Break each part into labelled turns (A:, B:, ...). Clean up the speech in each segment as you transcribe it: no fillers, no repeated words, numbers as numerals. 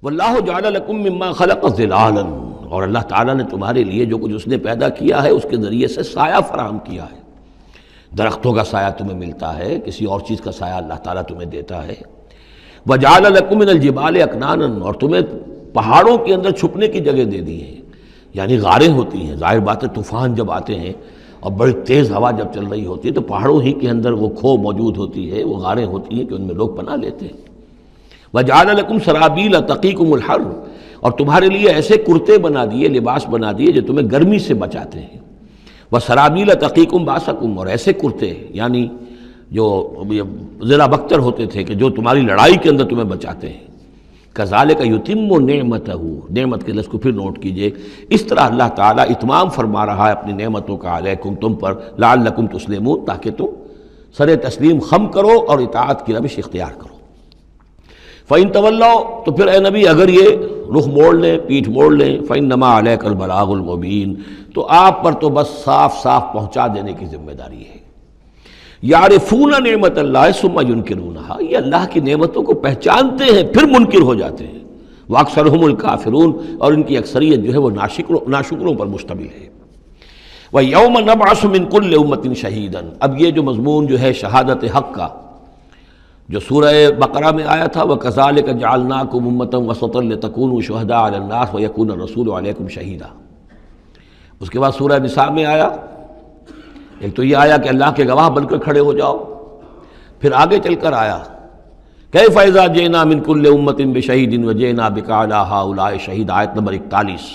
A: واللہ جعل لکم مما خلق ظلالا، اور اللہ تعالیٰ نے تمہارے لیے جو کچھ اس نے پیدا کیا ہے اس کے ذریعے سے سایہ فراہم کیا ہے۔ درختوں کا سایہ تمہیں ملتا ہے، کسی اور چیز کا سایہ اللہ تعالیٰ تمہیں دیتا ہے۔ وجعل لکم من الجبال اکنانا، اور تمہیں پہاڑوں کے اندر چھپنے کی جگہ دے دی ہے، یعنی غاریں ہوتی ہیں۔ ظاہر بات ہے طوفان جب آتے ہیں اور بڑی تیز ہوا جب چل رہی ہوتی ہے تو پہاڑوں ہی کے اندر وہ کھو موجود ہوتی ہے، وہ غاریں ہوتی ہیں کہ ان میں لوگ پناہ لیتے ہیں۔ وجعل لکم سرابیل تقیکم الحر، اور تمہارے لیے ایسے کرتے بنا دیے، لباس بنا دیے جو تمہیں گرمی سے بچاتے ہیں۔ وسرابیل تقیکم باسکم، اور ایسے کرتے یعنی جو ذرا بختر ہوتے تھے کہ جو تمہاری لڑائی کے اندر تمہیں بچاتے ہیں۔ کذالک یتم نعمتہ، نعمت کے لفظ کو پھر نوٹ کیجئے، اس طرح اللہ تعالیٰ اتمام فرما رہا ہے اپنی نعمتوں کا علیکم، تم پر، لعلکم تسلمون، تاکہ تم سر تسلیم خم کرو اور اطاعت کی روش اختیار کرو۔ فَإِن تَوَلَّوْا، تو پھر اے نبی اگر یہ رخ موڑ لیں، پیٹھ موڑ لیں، فَإِنَّمَا عَلَيْكَ الْبَلَاغُ الْمُبِينُ، تو آپ پر تو بس صاف صاف پہنچا دینے کی ذمہ داری ہے۔ یعرفون نعمت اللہ ثم ینکرونہا، یہ اللہ کی نعمتوں کو پہچانتے ہیں پھر منکر ہو جاتے ہیں۔ واکثرہم الکافرون، اور ان کی اکثریت جو ہے وہ ناشکروں پر مشتمل ہے۔ وَيَوْمَ نَبْعَثُ مِن كُلِّ أُمَّةٍ شَهِيدًا، اب یہ جو مضمون جو ہے شہادت حق کا جو سورہ بقرہ میں آیا تھا، وَكَذَلِكَ جَعَلْنَاكُمْ أُمَّةً وَسَطًا لِتَكُونُوا شُهَدَاءَ عَلَى النَّاسِ وَيَكُونَ الرَّسُولُ عَلَيْكُمْ شَهِيدًا۔ اس کے بعد سورہ نساء میں آیا، ایک تو یہ آیا کہ اللہ کے گواہ بن کر کھڑے ہو جاؤ، پھر آگے چل کر آیا کیف اذا جئنا من كل امۃ بشہید وجئنا بک علی ہؤلاء شہیدا، آیت نمبر 41۔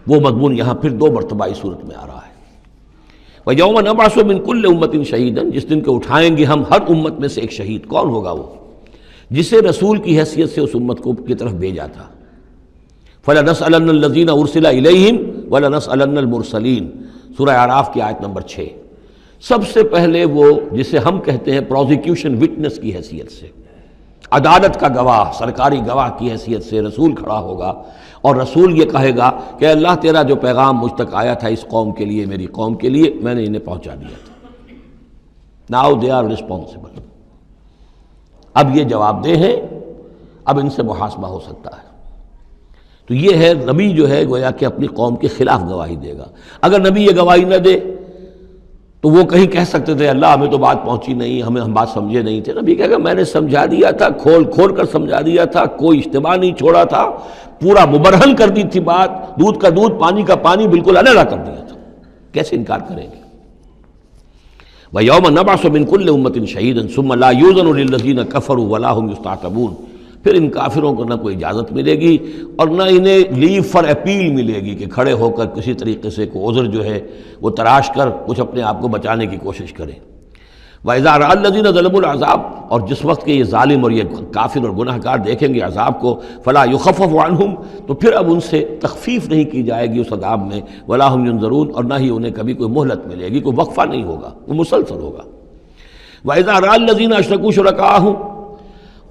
A: وہ مضمون یہاں پھر دو مرتبہ اس صورت میں آ رہا ہے۔ وَيَوْمَ نَبْعَثُ مِن كُلِّ أُمَّةٍ شَهِيدًا، جس دن کو اٹھائیں گے ہم ہر امت میں سے ایک شہید۔ کون ہوگا وہ؟ جسے رسول کی حیثیت سے اس امت کو کی طرف بھیجا تھا۔ فَلَنَسْأَلَنَّ الَّذِينَ أُرْسِلَ إِلَيْهِمْ وَلَنَسْأَلَنَّ الْمُرْسَلِينَ، سورہ اعراف کی آیت نمبر 6۔ سب سے پہلے وہ جسے ہم کہتے ہیں پروزیکیوشن وٹنس کی حیثیت سے، عدالت کا گواہ، سرکاری گواہ کی حیثیت سے رسول کھڑا ہوگا، اور رسول یہ کہے گا کہ اللہ تیرا جو پیغام مجھ تک آیا تھا اس قوم کے لیے، میری قوم کے لیے، میں نے انہیں پہنچا دیا تھا۔ ناؤ دے آر ریسپانسبل، اب یہ جواب دہ ہیں، اب ان سے محاسبہ ہو سکتا ہے۔ تو یہ ہے نبی جو ہے گویا کہ اپنی قوم کے خلاف گواہی دے گا۔ اگر نبی یہ گواہی نہ دے تو وہ کہیں کہہ سکتے تھے اللہ ہمیں تو بات پہنچی نہیں، ہم بات سمجھے نہیں تھے۔ نبی کہے گا میں نے سمجھا دیا تھا، کھول کھول کر سمجھا دیا تھا، کوئی اجتماع نہیں چھوڑا تھا، پورا مبرہن کر دی تھی بات، دودھ کا دودھ پانی کا پانی بالکل علیحدہ کر دیا تھا، کیسے انکار کریں گے؟ وَيَوْمَ نَبْعَثُ مِن كُلِّ أُمَّةٍ شَهِيدًا ثُمَّ لَا يُؤْذَنُ لِلَّذِينَ كَفَرُوا وَلَا هُمْ يُسْتَعْتَبُونَ، پھر ان کافروں کو نہ کوئی اجازت ملے گی اور نہ انہیں لیو فار اپیل ملے گی کہ کھڑے ہو کر کسی طریقے سے کوئی عذر جو ہے وہ تراش کر کچھ اپنے آپ کو بچانے کی کوشش کریں۔ وَإِذَا رَأَى الَّذِينَ ظَلَمُوا الْعَذَابَ، اور جس وقت کہ یہ ظالم اور یہ کافر اور گناہ گار دیکھیں گے عذاب کو، فَلَا يُخَفَّفُ عَنْهُمْ، تو پھر اب ان سے تخفیف نہیں کی جائے گی اس عذاب میں، وَلَا هُمْ يُنظَرُونَ، اور نہ ہی انہیں کبھی کوئی مہلت ملے گی، کوئی وقفہ نہیں ہوگا، وہ مسلسل ہوگا۔ وَإِذَا رَأَى الَّذِينَ أَشْرَكُوا شُرَكَاءَهُمْ،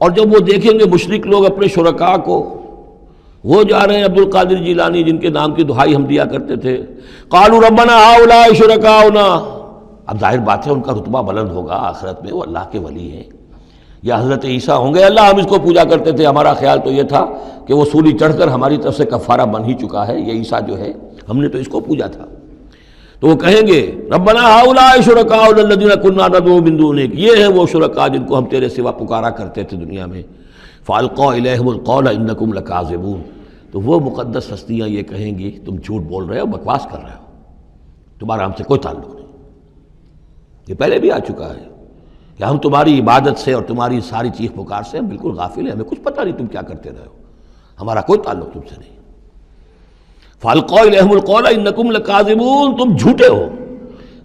A: اور جب وہ دیکھیں گے مشرک لوگ اپنے شرکاء کو، وہ جا رہے ہیں عبد القادر جیلانی جن کے نام کی دہائی ہم دیا کرتے تھے، قالوا ربنا هؤلاء شركاؤنا، اب ظاہر بات ہے ان کا رتبہ بلند ہوگا آخرت میں، وہ اللہ کے ولی ہیں، یا حضرت عیسیٰ ہوں گے اللہ ہم اس کو پوجا کرتے تھے، ہمارا خیال تو یہ تھا کہ وہ سولی چڑھ کر ہماری طرف سے کفارہ بن ہی چکا ہے، یہ عیسیٰ جو ہے ہم نے تو اس کو پوجا تھا۔ تو وہ کہیں گے ربنا هؤلاء شركاؤنا الذين كنا ندعو من دونك، یہ ہیں وہ شرکاء جن کو ہم تیرے سوا پکارا کرتے تھے دنیا میں، فالقوا اليهم القول انكم لكاذبون، تو وہ مقدس ہستیاں یہ کہیں گی تم جھوٹ بول رہے ہو، بکواس کر رہے ہو، تمہارا ہم سے کوئی تعلق نہیں۔ یہ پہلے بھی آ چکا ہے کہ ہم تمہاری عبادت سے اور تمہاری ساری چیخ پکار سے ہم بالکل غافل ہیں، ہمیں کچھ پتہ نہیں تم کیا کرتے رہے ہو، ہمارا کوئی تعلق تم سے نہیں۔ فَأَلْقَوْا إِلَيْهِمُ الْقَوْلَ إِنَّكُمْ لَكَاذِبُونَ، تم جھوٹے ہو۔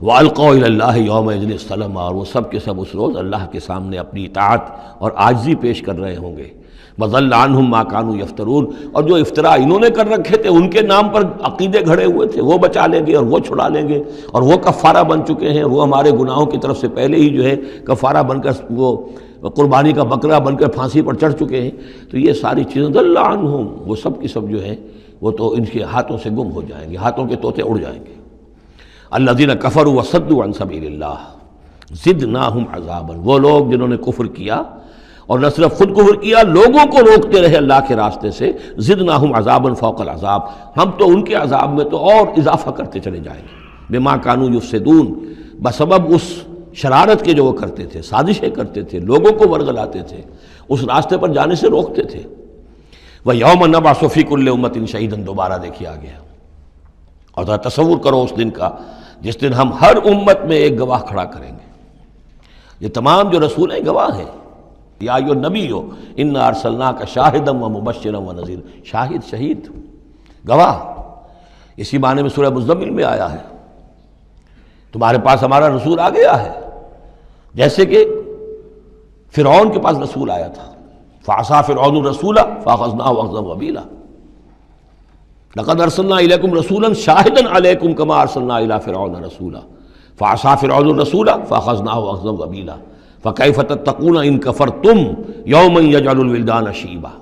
A: وَأَلْقَوْا إِلَى اللَّهِ يَوْمَئِذٍ السَّلَامَ، اور وہ سب کے سب اس روز اللہ کے سامنے اپنی اطاعت اور عاجزی پیش کر رہے ہوں گے۔ وَضَلَّ عَنْهُمْ مَا كَانُوا يَفْتَرُونَ، اور جو افطرا انہوں نے کر رکھے تھے، ان کے نام پر عقیدے گھڑے ہوئے تھے، وہ بچا لیں گے اور وہ چھڑا لیں گے، اور وہ کفارہ بن چکے ہیں، وہ ہمارے گناہوں کی طرف سے پہلے ہی جو ہے کفارہ بن کر وہ قربانی کا بکرا بن کر پھانسی پر چڑھ چکے ہیں۔ تو یہ ساری چیزیں ضل عنہم، وہ سب کی سب جو ہیں وہ تو ان کے ہاتھوں سے گم ہو جائیں گے، ہاتھوں کے طوطے اڑ جائیں گے۔ الذین کفروا وصدوا عن سبیل اللہ زدناہم عذابا، وہ لوگ جنہوں نے کفر کیا اور نہ صرف خود کفر کیا، لوگوں کو روکتے رہے اللہ کے راستے سے، زدناہم عذابا فوق العذاب، ہم تو ان کے عذاب میں تو اور اضافہ کرتے چلے جائیں گے، بما کانوا یفسدون، بسبب اس شرارت کے جو وہ کرتے تھے، سازشیں کرتے تھے، لوگوں کو ورگلاتے تھے، اس راستے پر جانے سے روکتے تھے۔ وَيَوْمَ نَبْعَثُ فِي كُلِّ أُمَّةٍ شَهِيدًا، دوبارہ دیکھیے آ گیا، اور ذرا تصور کرو اس دن کا جس دن ہم ہر امت میں ایک گواہ کھڑا کریں گے۔ یہ تمام جو رسول ہیں گواہ ہیں، یا ایھا النبی انا ارسلناک شاہدا ومبشرا ونذیرا، شاہد شہید گواہ، اسی معنی میں سورہ مزمل میں آیا ہے، تمہارے پاس ہمارا رسول آ گیا ہے، جیسے کہ فرعون کے پاس رسول آیا تھا، فعصى فرعون الرسول فاخذناه اخذا وبیلا، لقد ارسلنا الیکم رسولا شاہدا علیکم کما ارسلنا الی فرعون رسولا فعصى فرعون الرسول فاخذناه اخذا وبیلا فکیف تتقون ان کفرتم یوما یجعل الولدان شیبا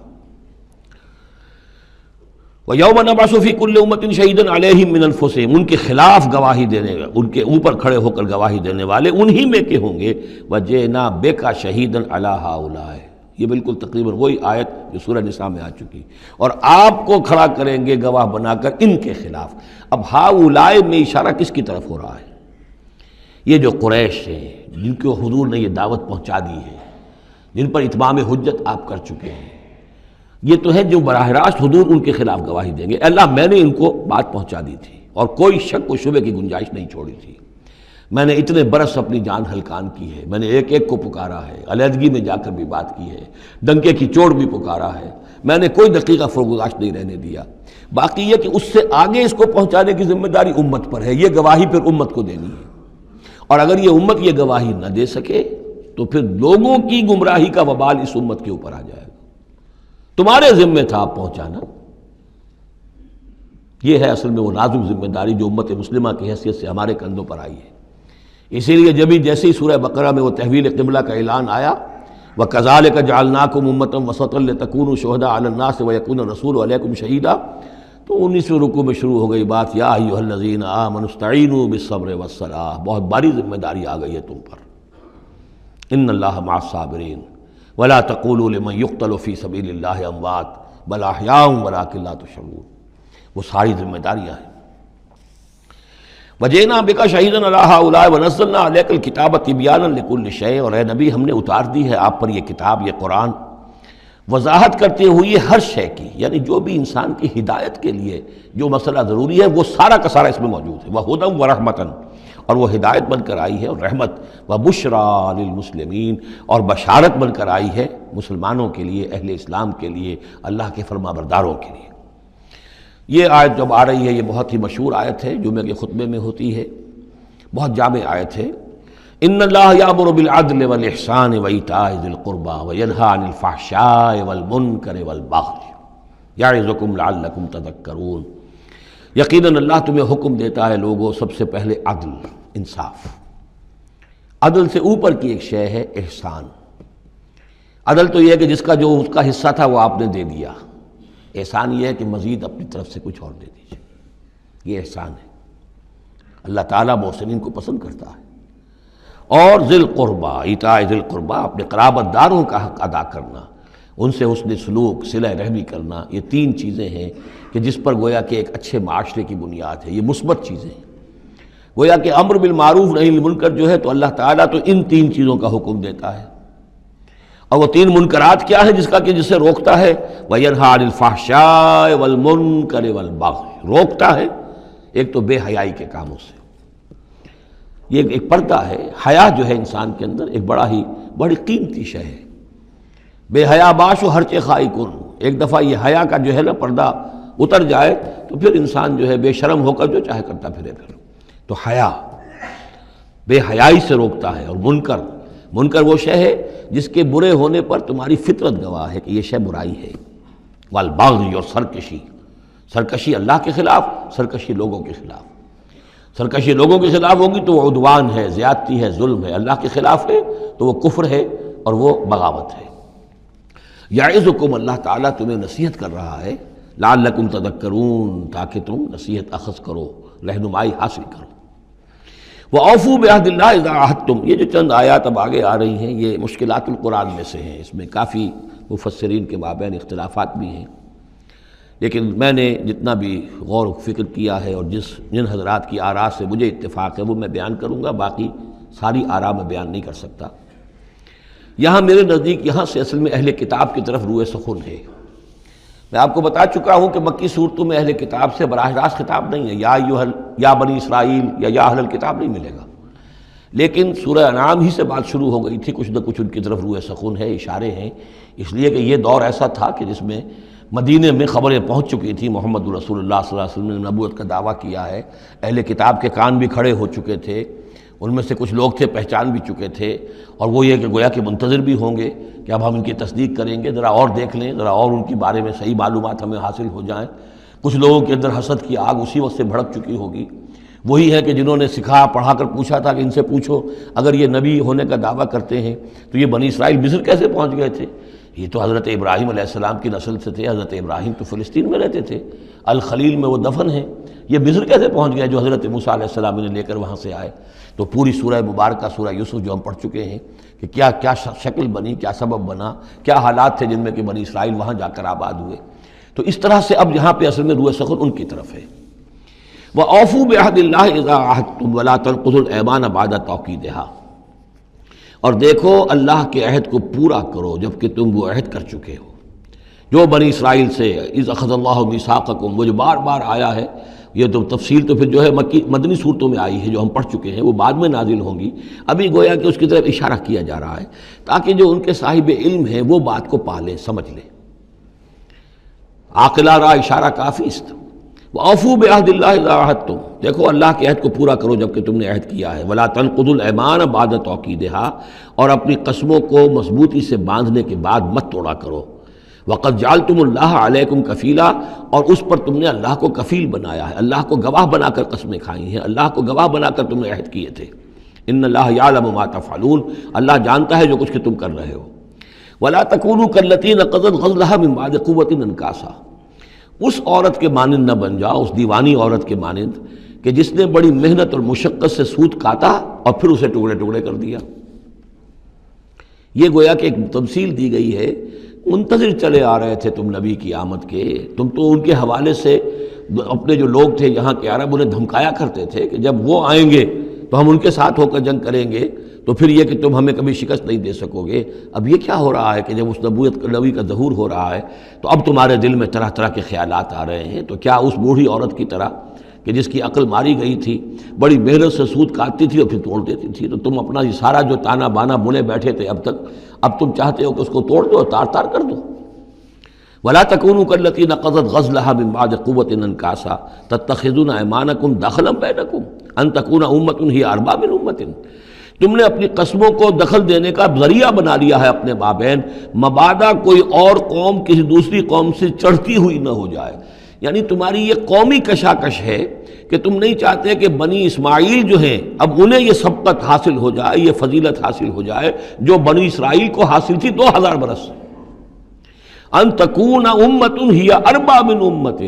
A: وَيَوْمَ نَبْعَثُ فِي كُلِّ أُمَّةٍ شَهِيدًا عَلَيْهِمْ مِنَ أَنفُسِهِمْ، ان کے خلاف گواہی دینے، ان کے اوپر کھڑے ہو کر گواہی دینے والے انہی میں کے ہوں گے، وَجِئْنَا بِكَ شَهِيدًا عَلَىٰ هَٰؤُلَاءِ، یہ بالکل تقریباً وہی آیت جو سورہ نساء میں آ چکی، اور آپ کو کھڑا کریں گے گواہ بنا کر ان کے خلاف۔ اب ہؤلاء میں اشارہ کس کی طرف ہو رہا ہے؟ یہ جو قریش ہیں جن کو حضور نے یہ دعوت پہنچا دی ہے، جن پر اتمام حجت آپ کر چکے ہیں، یہ تو ہے جو براہ راست حضور ان کے خلاف گواہی دیں گے، اللہ میں نے ان کو بات پہنچا دی تھی اور کوئی شک و شبے کی گنجائش نہیں چھوڑی تھی، میں نے اتنے برس اپنی جان ہلکان کی ہے، میں نے ایک ایک کو پکارا ہے، علیحدگی میں جا کر بھی بات کی ہے، ڈنکے کی چوٹ بھی پکارا ہے، میں نے کوئی دقیقہ فرگزاشت نہیں رہنے دیا۔ باقی یہ کہ اس سے آگے اس کو پہنچانے کی ذمہ داری امت پر ہے، یہ گواہی پھر امت کو دینی ہے، اور اگر یہ امت یہ گواہی نہ دے سکے تو پھر لوگوں کی گمراہی کا وبال اس امت کے اوپر آ جائے گا۔ تمہارے ذمہ تھا آپ پہنچانا، یہ ہے اصل میں وہ نازک ذمہ داری جو امت مسلمہ کی حیثیت سے ہمارے کندھوں پر آئی ہے۔ اسی لیے جیسے ہی سورہ بقرہ میں وہ تحویل قبلہ کا اعلان آیا، وَكَذَلِكَ جَعَلْنَاكُمْ أُمَّةً وَسَطًا لِتَكُونُوا شُهَدَاءَ عَلَى النَّاسِ وَيَكُونَ الرَّسُولُ عَلَيْكُمْ شَهِيدًا، تو 19ویں رکوع میں شروع ہو گئی بات، یا ایھا الذین آمنوا استعینوا بالصبر والصلاۃ، بہت باری ذمہ داری آ گئی ہے تم پر، ان اللہ مع الصابرین ولا تقولوا لمن يقتل في سبيل الله اموات بل احیاء ولكن لا تشعرون، وہ ساری ذمہ داریاں ہیں۔ وجئنا بك شهيدا على هؤلاء ونزلنا عليك الكتاب تبيانا لكل شيء، اور اے نبی ہم نے اتار دی ہے آپ پر یہ کتاب، یہ قرآن، وضاحت کرتے ہوئے ہر شے کی، یعنی جو بھی انسان کی ہدایت کے لیے جو مسئلہ ضروری ہے وہ سارا کا سارا اس میں موجود ہے، وَهُدًى وَرَحْمَةً، اور وہ ہدایت بن کر آئی ہے اور رحمت، وَبُشْرَىٰ لِلْمُسْلِمِينَ، اور بشارت بن کر آئی ہے مسلمانوں کے لیے، اہل اسلام کے لیے، اللہ کے فرما برداروں کے لیے۔ یہ آیت جب آ رہی ہے، یہ بہت ہی مشہور آیت ہے، جمعہ کے خطبے میں ہوتی ہے، بہت جامع آیت ہے۔ ان اللہ یامر بالعدل والاحسان وایتاء ذی القربى وینہی عن الفحشاء والمنکر والبغی یعظکم لعلکم تذکرون، یقیناً اللہ تمہیں حکم دیتا ہے لوگوں سب سے پہلے عدل، انصاف، عدل سے اوپر کی ایک شے ہے احسان۔ عدل تو یہ ہے کہ جس کا جو اس کا حصہ تھا وہ آپ نے دے دیا، احسان یہ ہے کہ مزید اپنی طرف سے کچھ اور دے دیجیے، یہ احسان ہے۔ اللہ تعالیٰ محسنین کو پسند کرتا ہے۔ اور ذی القربیٰ، ایتاء ذی القربیٰ، اپنے قرابت داروں کا حق ادا کرنا، ان سے حسن سلوک، صلہ رحمی کرنا، یہ تین چیزیں ہیں کہ جس پر گویا کہ ایک اچھے معاشرے کی بنیاد ہے، یہ مثبت چیزیں ہیں۔ گویا کہ امر بالمعروف نہی عن المنکر جو ہے تو اللہ تعالیٰ تو ان تین چیزوں کا حکم دیتا ہے، اور وہ تین منکرات کیا ہے جس سے روکتا ہے، وَيَنْهَىٰ عَنِ الْفَحْشَاءِ وَالْمُنكَرِ وَالْبَغْيِ، روکتا ہے ایک تو بے حیائی کے کاموں سے، یہ ایک پردہ ہے، حیا جو ہے انسان کے اندر ایک بڑی قیمتی شے ہے، بے حیا باش و ہر چے خائی کن، ایک دفعہ یہ حیا کا جو ہے نا پردہ اتر جائے تو پھر انسان جو ہے بے شرم ہو کر جو چاہے کرتا پھرے پھر، تو حیا بے حیائی سے روکتا ہے۔ اور منکر وہ شے ہے جس کے برے ہونے پر تمہاری فطرت گواہ ہے کہ یہ شے برائی ہے، والبغی، اور سرکشی اللہ کے خلاف، سرکشی لوگوں کے خلاف، سرکشی لوگوں کے خلاف ہوگی تو وہ عدوان ہے، زیادتی ہے، ظلم ہے، اللہ کے خلاف ہے تو وہ کفر ہے اور وہ بغاوت ہے۔ یعظکم، اللہ تعالیٰ تمہیں نصیحت کر رہا ہے، لعلکم تذکرون، تاکہ تم نصیحت اخذ کرو، رہنمائی حاصل کرو۔ وَأَوْفُوا بِعَهْدِ اللَّهِ إِذَا عَاهَدتُّمْ، یہ جو چند آیات اب آگے آ رہی ہیں یہ مشکلات القرآن میں سے ہیں، اس میں کافی مفسرین کے مابین اختلافات بھی ہیں، لیکن میں نے جتنا بھی غور و فکر کیا ہے اور جن حضرات کی آراء سے مجھے اتفاق ہے وہ میں بیان کروں گا، باقی ساری آراء میں بیان نہیں کر سکتا۔ یہاں میرے نزدیک یہاں سے اصل میں اہل کتاب کی طرف روئے سخن ہے۔ میں آپ کو بتا چکا ہوں کہ مکی صورتوں میں اہل کتاب سے براہ راست خطاب نہیں ہے، یا بنی اسرائیل یا اہل الکتاب نہیں ملے گا، لیکن سورہ انعام ہی سے بات شروع ہو گئی تھی، کچھ نہ کچھ ان کی طرف روئے سخن ہے، اشارے ہیں، اس لیے کہ یہ دور ایسا تھا کہ جس میں مدینے میں خبریں پہنچ چکی تھیں، محمد رسول اللہ صلی اللہ علیہ وسلم نے نبوت کا دعویٰ کیا ہے، اہل کتاب کے کان بھی کھڑے ہو چکے تھے، ان میں سے کچھ لوگ تھے پہچان بھی چکے تھے، اور وہ یہ کہ گویا کہ منتظر بھی ہوں گے کہ اب ہم ان کی تصدیق کریں گے، ذرا اور دیکھ لیں، ذرا اور ان کے بارے میں صحیح معلومات ہمیں حاصل ہو جائیں۔ کچھ لوگوں کے اندر حسد کی آگ اسی وقت سے بھڑک چکی ہوگی، وہی ہے کہ جنہوں نے سکھا پڑھا کر پوچھا تھا کہ ان سے پوچھو اگر یہ نبی ہونے کا دعویٰ کرتے ہیں تو یہ بنی اسرائیل مصر کیسے پہنچ گئے تھے؟ یہ تو حضرت ابراہیم علیہ السلام کی نسل سے تھے، حضرت ابراہیم تو فلسطین میں رہتے تھے، الخلیل میں وہ دفن ہیں، یہ مصر کیسے پہنچ گئے جو حضرت موسیٰ علیہ السلام نے لے کر وہاں سے آئے؟ تو پوری سورہ مبارکہ سورہ یوسف جو ہم پڑھ چکے ہیں کہ کیا شکل بنی، کیا سبب بنا، کیا حالات تھے جن میں کہ بنی اسرائیل وہاں جا کر آباد ہوئے۔ تو اس طرح سے اب یہاں پہ اصل میں روئے سخن ان کی طرف ہے۔ وَأَوْفُوا بِعَهْدِ اللَّهِ إِذَا عَاهَدتُّمْ وَلَا تَنقُضُوا الْأَيْمَانَ بَعْدَ تَوْكِيدِهَا، اور دیکھو اللہ کے عہد کو پورا کرو جب کہ تم وہ عہد کر چکے ہو، جو بنی اسرائیل سے اِذْ أَخَذَ اللَّهُ مِيثَاقَكُمْ، وہ جو بار بار آیا ہے، یہ تو تفصیل تو پھر جو ہے مدنی صورتوں میں آئی ہے جو ہم پڑھ چکے ہیں، وہ بعد میں نازل ہوں گی، ابھی گویا کہ اس کی طرف اشارہ کیا جا رہا ہے تاکہ جو ان کے صاحب علم ہیں وہ بات کو پا لیں، سمجھ لیں۔ عاقلہ را اشارہ کافی است۔ وَأَوْفُوا بِعَهْدِ اللَّهِ إِذَا عَاهَدتُّمْ، دیکھو اللہ کے عہد کو پورا کرو جب کہ تم نے عہد کیا ہے، وَلَا تَنقُضُوا الْأَيْمَانَ بَعْدَ تَوْكِيدِهَا، اور اپنی قسموں کو مضبوطی سے باندھنے کے بعد مت توڑا کرو۔ وَقَدْ جَعَلْتُمُ اللَّهَ عَلَيْكُمْ كَفِيلًا، اور اس پر تم نے اللہ کو کفیل بنایا ہے، اللہ کو گواہ بنا کر قسمیں کھائی ہیں، اللہ کو گواہ بنا کر تم نے عہد کیے تھے۔ إِنَّ اللَّهَ يَعْلَمُ مَا تَفْعَلُونَ، اللہ جانتا ہے جو کچھ کہ تم کر رہے ہو۔ وَلَا تَكُونُوا كَالَّتِي نَقَضَتْ غَزْلَهَا مِن بَعْدِ قُوَّةٍ أَنْكَاثًا، اس عورت کے مانند نہ بن جاؤ، اس دیوانی عورت کے مانند کہ جس نے بڑی محنت اور مشقت سے سوت کاٹا اور پھر اسے ٹکڑے ٹکڑے کر دیا۔ یہ گویا کہ ایک تمثیل دی گئی ہے، منتظر چلے آ رہے تھے تم نبی کی آمد کے، تم تو ان کے حوالے سے اپنے جو لوگ تھے یہاں کے عرب انہیں دھمکایا کرتے تھے کہ جب وہ آئیں گے تو ہم ان کے ساتھ ہو کر جنگ کریں گے، تو پھر یہ کہ تم ہمیں کبھی شکست نہیں دے سکو گے۔ اب یہ کیا ہو رہا ہے کہ جب اس نبی کا ظہور ہو رہا ہے تو اب تمہارے دل میں طرح طرح کے خیالات آ رہے ہیں، تو کیا اس بوڑھی عورت کی طرح کہ جس کی عقل ماری گئی تھی، بڑی محنت سے سود کاٹتی تھی اور پھر توڑ دیتی تھی، تو تم اپنا یہ سارا جو تانا بانا بنے بیٹھے تھے اب تک، اب تم چاہتے ہو کہ اس کو توڑ دو، تار تار کر دو۔ وَلَا تَكُونُوا كَالَّتِي نَقَضَتْ غَزْلَهَا مِن بَعْدِ قُوَّةٍ أَنْكَاثًا تَتَّخِذُونَ أَيْمَانَكُمْ دَخْلًا بَيْنَكُمْ أَن تَكُونَ أُمَّةٌ هِيَ أَرْبَىٰ مِنْ أُمَّةٍ، تم نے اپنی قسموں کو دخل دینے کا ذریعہ بنا لیا ہے اپنے مابین، مبادا کوئی اور قوم کسی دوسری قوم سے چڑھتی ہوئی نہ ہو جائے۔ یعنی تمہاری یہ قومی کشاکش ہے کہ تم نہیں چاہتے کہ بنی اسماعیل جو ہیں اب انہیں یہ سبقت حاصل ہو جائے، یہ فضیلت حاصل ہو جائے جو بنی اسرائیل کو حاصل تھی 2000 برس۔ ان تکون امۃ ہی اربع من امۃ،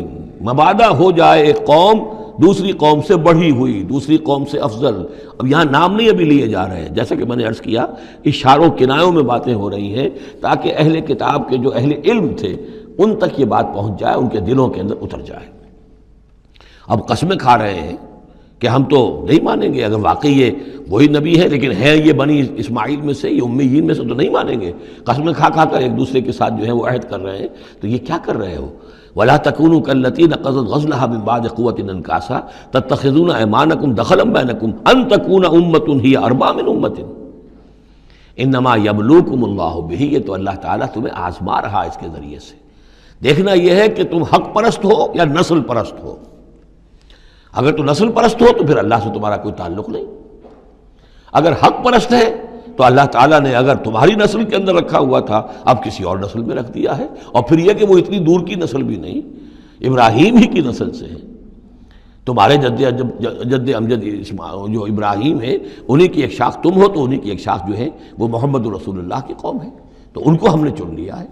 A: مبادا ہو جائے ایک قوم دوسری قوم سے بڑھی ہوئی، دوسری قوم سے افضل۔ اب یہاں نام نہیں ابھی لیے جا رہے ہیں، جیسا کہ میں نے عرض کیا اشاروں کنایوں میں باتیں ہو رہی ہیں تاکہ اہل کتاب کے جو اہل علم تھے ان تک یہ بات پہنچ جائے، ان کے دلوں کے اندر اتر جائے۔ اب قسمیں کھا رہے ہیں کہ ہم تو نہیں مانیں گے، اگر واقعی یہ وہی نبی ہے لیکن ہے یہ بنی اسماعیل میں سے، یہ امیین میں سے، تو نہیں مانیں گے۔ قسمیں کھا کھا کر ایک دوسرے کے ساتھ جو ہے وہ عہد کر رہے ہیں، تو یہ کیا کر رہے ہو؟ وَلَا تَكُونُوا كَالَّتِي نَقَضَتْ غَزْلَهَا مِن بَعْدِ قُوَّةٍ أَنْكَاثًا تَتَّخِذُونَ أَيْمَانَكُمْ دَخْلًا بَيْنَكُمْ أَن تَكُونَ أُمَّةٌ هِيَ أَرْبَىٰ مِنْ أُمَّةٍ إِنَّمَا يَبْلُوكُمُ اللَّهُ بِهِ، یہ تو اللہ تعالیٰ تمہیں آزما رہا ہے اس کے ذریعے سے۔ دیکھنا یہ ہے کہ تم حق پرست ہو یا نسل پرست ہو۔ اگر تو نسل پرست ہو تو پھر اللہ سے تمہارا کوئی تعلق نہیں، اگر حق پرست ہے تو اللہ تعالیٰ نے اگر تمہاری نسل کے اندر رکھا ہوا تھا اب کسی اور نسل میں رکھ دیا ہے، اور پھر یہ کہ وہ اتنی دور کی نسل بھی نہیں، ابراہیم ہی کی نسل سے ہے۔ تمہارے جد امجد جو ابراہیم ہے انہی کی ایک شاخ تم ہو، تو انہی کی ایک شاخ جو ہے وہ محمد رسول اللہ کی قوم ہے، تو ان کو ہم نے چن لیا ہے۔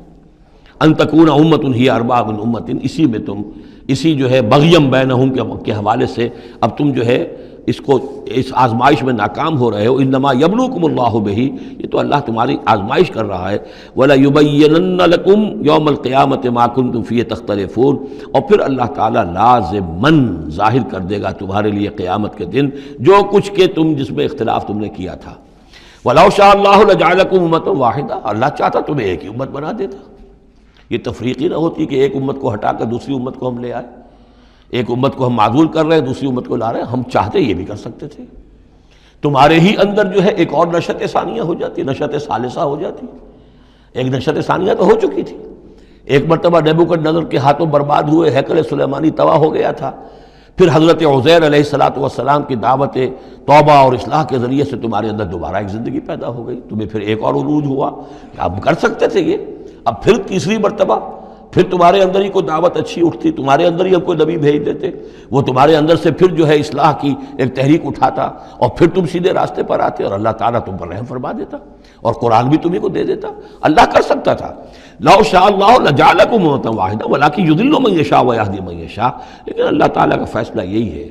A: ان تکون امۃ ہی اربع من امۃ، اسی میں تم اسی جو ہے بغیم بینہم کے حوالے سے اب تم جو ہے اس کو اس آزمائش میں ناکام ہو رہے ہو، انما یبلوکم اللہ بہ، یہ تو اللہ تمہاری آزمائش کر رہا ہے، وَلَيُبَيِّنَنَّ لَكُمْ يَوْمَ الْقِيَامَةِ مَا كُنْتُمْ فِيهِ تَخْتَلِفُونَ، اور پھر اللہ تعالیٰ لازماً ظاہر کر دے گا تمہارے لیے قیامت کے دن جو کچھ کہ تم جس میں اختلاف تم نے کیا تھا۔ وَلَوْ شَاءَ اللَّهُ لَجَعَلَكُمْ أُمَّةً وَاحِدَةً، اللہ چاہتا تمہیں ایک ہی امت بنا دیتا، یہ تفریقی نہ ہوتی کہ ایک امت کو ہٹا کر دوسری امت کو ہم لے آئے، ایک امت کو ہم معزول کر رہے ہیں دوسری امت کو لا رہے ہیں، ہم چاہتے یہ بھی کر سکتے تھے۔ تمہارے ہی اندر جو ہے ایک اور نشأت ثانیہ ہو جاتی، نشأت ثالثہ ہو جاتی، ایک نشأت ثانیہ تو ہو چکی تھی، ایک مرتبہ نیبوکڈنیزر کے ہاتھوں برباد ہوئے ہیکل سلیمانی تباہ ہو گیا تھا، پھر حضرت عزیر علیہ السلام کی دعوت توبہ اور اصلاح کے ذریعے سے تمہارے اندر دوبارہ ایک زندگی پیدا ہو گئی، تمہیں پھر ایک اور عروج ہوا کہ اب کر سکتے تھے یہ، اب پھر تیسری مرتبہ پھر تمہارے اندر ہی کوئی دعوت اچھی اٹھتی، تمہارے اندر ہی ہم کوئی نبی بھیج دیتے، وہ تمہارے اندر سے پھر جو ہے اصلاح کی ایک تحریک اٹھاتا اور پھر تم سیدھے راستے پر آتے اور اللہ تعالیٰ تم پر رحم فرما دیتا اور قرآن بھی تمہیں کو دے دیتا۔ اللہ کر سکتا تھا، لو شاء اللہ لجعلکم امۃ واحدہ ولکن یضل من یشاء ویہدی من یشاء، لیکن اللہ تعالیٰ کا فیصلہ یہی ہے،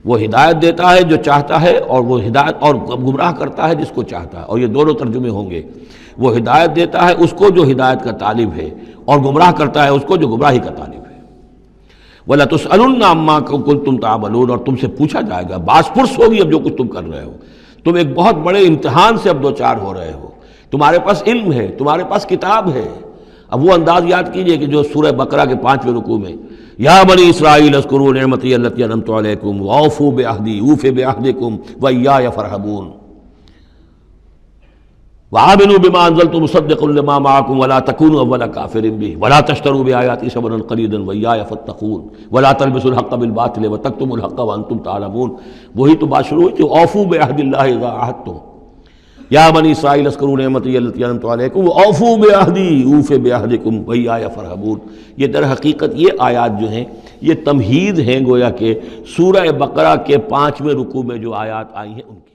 A: وہ ہدایت دیتا ہے جو چاہتا ہے اور وہ ہدایت اور گمراہ کرتا ہے جس کو چاہتا ہے، اور یہ دونوں ترجمے ہوں گے، وہ ہدایت دیتا ہے اس کو جو ہدایت کا طالب ہے اور گمراہ کرتا ہے اس کو جو گمراہی کا طالب ہے۔ وَلَتُسْأَلُنَّ عَمَّا كُنتُمْ تَعْمَلُونَ، اور تم سے پوچھا جائے گا، باز پرس ہوگی اب جو کچھ تم کر رہے ہو، تم ایک بہت بڑے امتحان سے اب دوچار ہو رہے ہو، تمہارے پاس علم ہے، تمہارے پاس کتاب ہے۔ اب وہ انداز یاد کیجئے کہ جو سورہ بقرہ کے 5ویں رکوع میں یا بنی اسرائیل اذکروا نعمتی التی انعمت علیکم واوفوا بعہدی اوف بعہدکم وایای فارہبون وآمنوا بما انزلت مصدقا لما معکم ولا تکونوا اول کافر بہ ولا تشتروا بآیاتی ثمنا قلیلا وایای فاتقون ولا تلبسوا الحق بالباطل وتکتموا الحق وانتم تعلمون۔ وہی تو بات شروع ہوئی تھی، اوفوا بعہد اللہ اذا عاہدتم، یا بنی اسرائیل اذکروا نعمتی التی انعمت علیکم واوفوا بعہدی اوف بعہدکم وایای فارہبون۔ یہ در حقیقت یہ آیات جو ہیں یہ تمہید ہیں گویا کہ سورہ بقرہ کے 5ویں رکوع میں جو آیات آئی ہیں ان کی۔